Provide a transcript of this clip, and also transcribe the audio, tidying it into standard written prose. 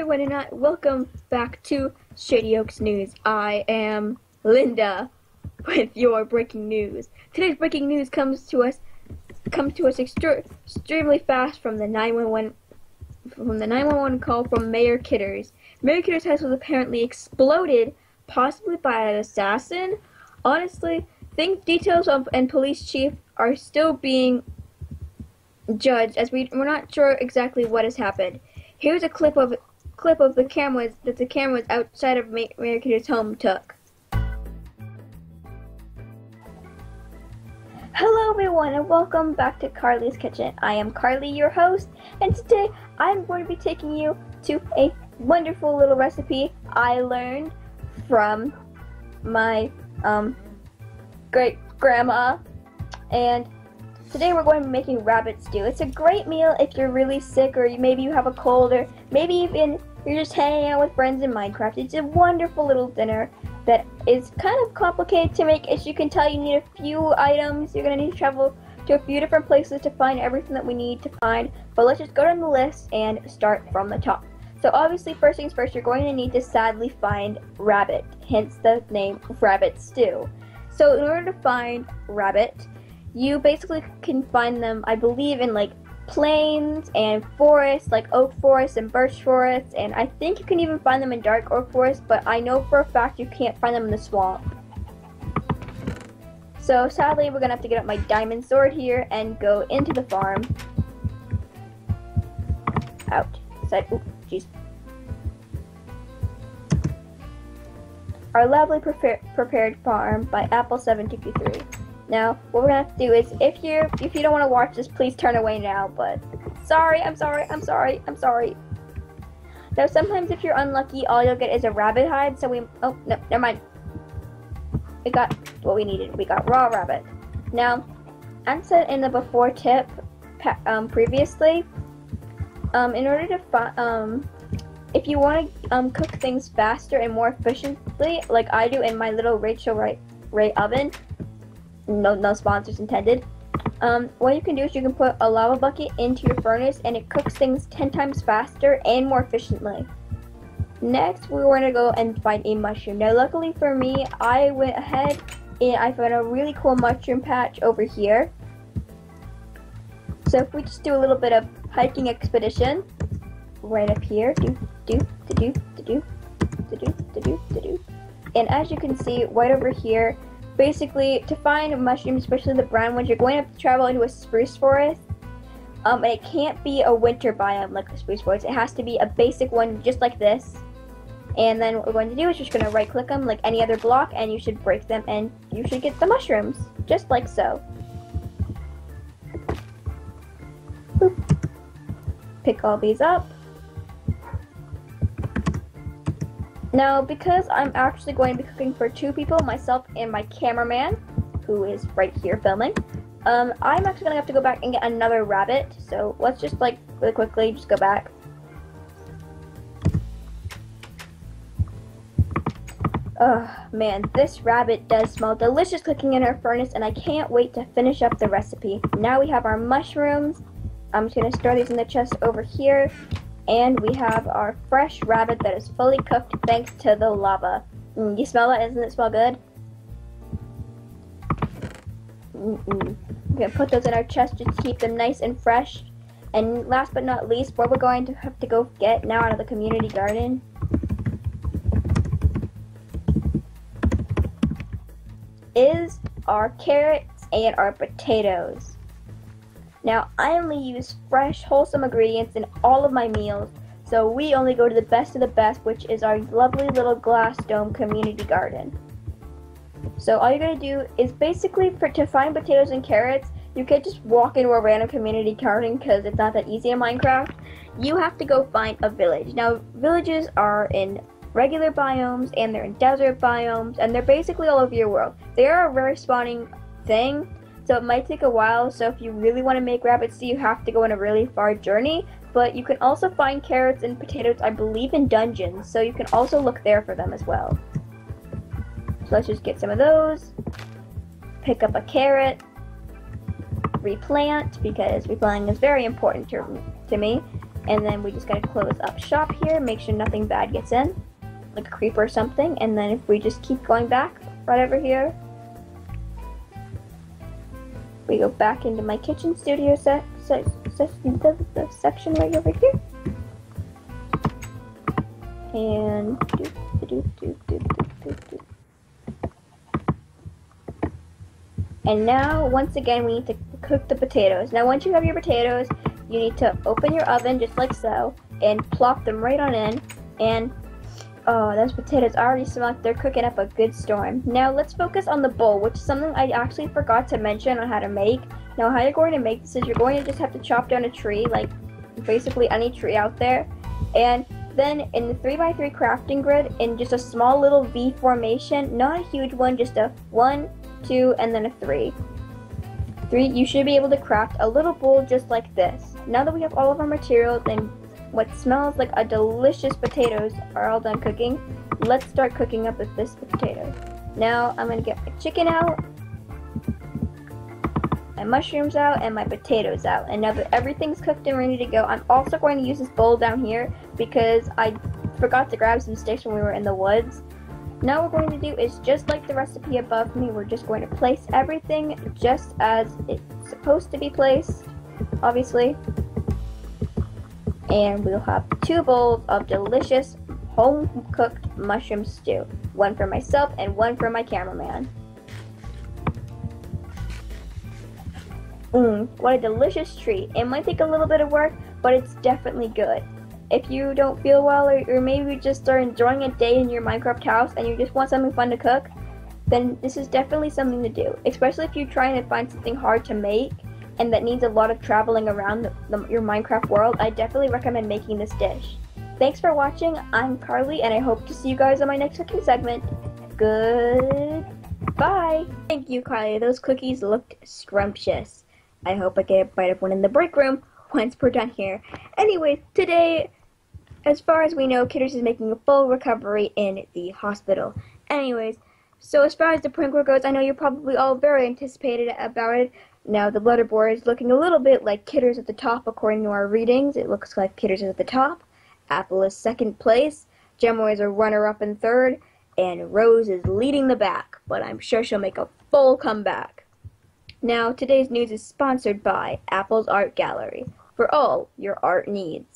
everyone, and welcome back to Shady Oaks News. I am Linda with your breaking news. Today's breaking news comes to us extremely fast from the 911 call from Mayor Kidder's. Mayor Kidder's house was apparently exploded, possibly by an assassin. Honestly, details and police chief are still being judged, as we're not sure exactly what has happened. Here's a clip of the cameras that the cameras outside of Mayor Kidder's home took. Hello everyone, and welcome back to Carly's Kitchen. I am Carly, your host, and today I'm going to be taking you to a wonderful little recipe I learned from my great grandma, and today we're going to be making rabbit stew. It's a great meal if you're really sick, or maybe you have a cold, or maybe even you're just hanging out with friends in Minecraft. It's a wonderful little dinner that is kind of complicated to make. As you can tell, you need a few items. You're going to need to travel to a few different places to find everything that we need to find. But let's just go down the list and start from the top. So obviously, first things first, you're going to need to sadly find rabbit, hence the name rabbit stew. So in order to find rabbit, you basically can find them, I believe, in like plains and forests, like oak forests and birch forests, and I think you can even find them in dark oak forests, but I know for a fact you can't find them in the swamp. So sadly, we're gonna have to get out my diamond sword here and go into the farm. Out. Oop, jeez. Our lovely prepared farm by Apple723. Now, what we're gonna have to do is, if you don't want to watch this, please turn away now. But I'm sorry. Now, sometimes if you're unlucky, all you'll get is a rabbit hide. So oh no, never mind. We got what we needed. We got raw rabbit. Now, as said in the before tip previously, in order to if you want to cook things faster and more efficiently, like I do in my little Rachel Ray oven. No sponsors intended. What you can do is you can put a lava bucket into your furnace and it cooks things 10 times faster and more efficiently. Next, we're going to go and find a mushroom. Now, luckily for me, I went ahead and I found a really cool mushroom patch over here. So if we just do a little bit of hiking expedition, right up here, and as you can see, right over here, basically, to find mushrooms, especially the brown ones, you're going to have to travel into a spruce forest. And it can't be a winter biome like a spruce forest. It has to be a basic one just like this. And then what we're going to do is just going to right click them like any other block, and you should break them and you should get the mushrooms, just like so. Boop. Pick all these up. Now, because I'm actually going to be cooking for 2 people, myself and my cameraman, who is right here filming, I'm actually going to have to go back and get another rabbit. So let's just like really quickly just go back. Oh man, this rabbit does smell delicious cooking in our furnace, and I can't wait to finish up the recipe. Now we have our mushrooms. I'm just going to store these in the chest over here. And we have our fresh rabbit that is fully cooked thanks to the lava. You smell that? Doesn't it smell good? We're going to put those in our chest just to keep them nice and fresh. And last but not least, what we're going to have to go get now out of the community garden is our carrots and our potatoes. Now, I only use fresh, wholesome ingredients in all of my meals, so we only go to the best of the best, which is our lovely little glass dome community garden. So all you're going to do is basically, to find potatoes and carrots, you can't just walk into a random community garden because it's not that easy in Minecraft. You have to go find a village. Now, villages are in regular biomes, and they're in desert biomes, and they're basically all over your world. They are a rare spawning thing, so it might take a while. So if you really want to make rabbit stew, you have to go on a really far journey. But you can also find carrots and potatoes, I believe, in dungeons. So you can also look there for them as well. So let's just get some of those. Pick up a carrot. Replant, because replanting is very important to me. And then we just gotta close up shop here, make sure nothing bad gets in, like a creeper or something. And then if we just keep going back right over here, we go back into my kitchen studio the section right over here. And and now once again we need to cook the potatoes. Now once you have your potatoes, you need to open your oven just like so and plop them right on in. And oh, those potatoes already smell like they're cooking up a good storm. Now let's focus on the bowl, which is something I actually forgot to mention on how to make. Now how you're going to make this is you're going to just have to chop down a tree, like basically any tree out there, and then in the 3x3 crafting grid, in just a small little V formation, not a huge one, just a 1, 2, and then a 3. You should be able to craft a little bowl just like this. Now that we have all of our materials and what smells like a delicious potatoes are all done cooking, let's start cooking up with this potato. Now I'm going to get my chicken out, my mushrooms out, and my potatoes out. And now that everything's cooked and ready to go, I'm also going to use this bowl down here because I forgot to grab some sticks when we were in the woods. Now what we're going to do is just like the recipe above me, we're just going to place everything just as it's supposed to be placed, obviously. And we'll have 2 bowls of delicious home-cooked mushroom stew. One for myself and one for my cameraman. What a delicious treat. It might take a little bit of work, but it's definitely good. If you don't feel well or maybe just are enjoying a day in your Minecraft house and you just want something fun to cook, then this is definitely something to do. Especially if you're trying to find something hard to make and that needs a lot of traveling around your Minecraft world, I definitely recommend making this dish. Thanks for watching. I'm Carly, and I hope to see you guys on my next cooking segment. Goodbye. Thank you, Carly. Those cookies looked scrumptious. I hope I get a bite of one in the break room once we're done here. Anyway, today, as far as we know, Kitters is making a full recovery in the hospital. Anyways, so as far as the Pringler goes, I know you're probably all very anticipated about it. Now, the leaderboard is looking a little bit like Kitters at the top according to our readings. It looks like Kitters is at the top. Apple is 2nd place. Gemma is a runner-up in 3rd. And Rose is leading the back, but I'm sure she'll make a full comeback. Now, today's news is sponsored by Apple's Art Gallery for all your art needs.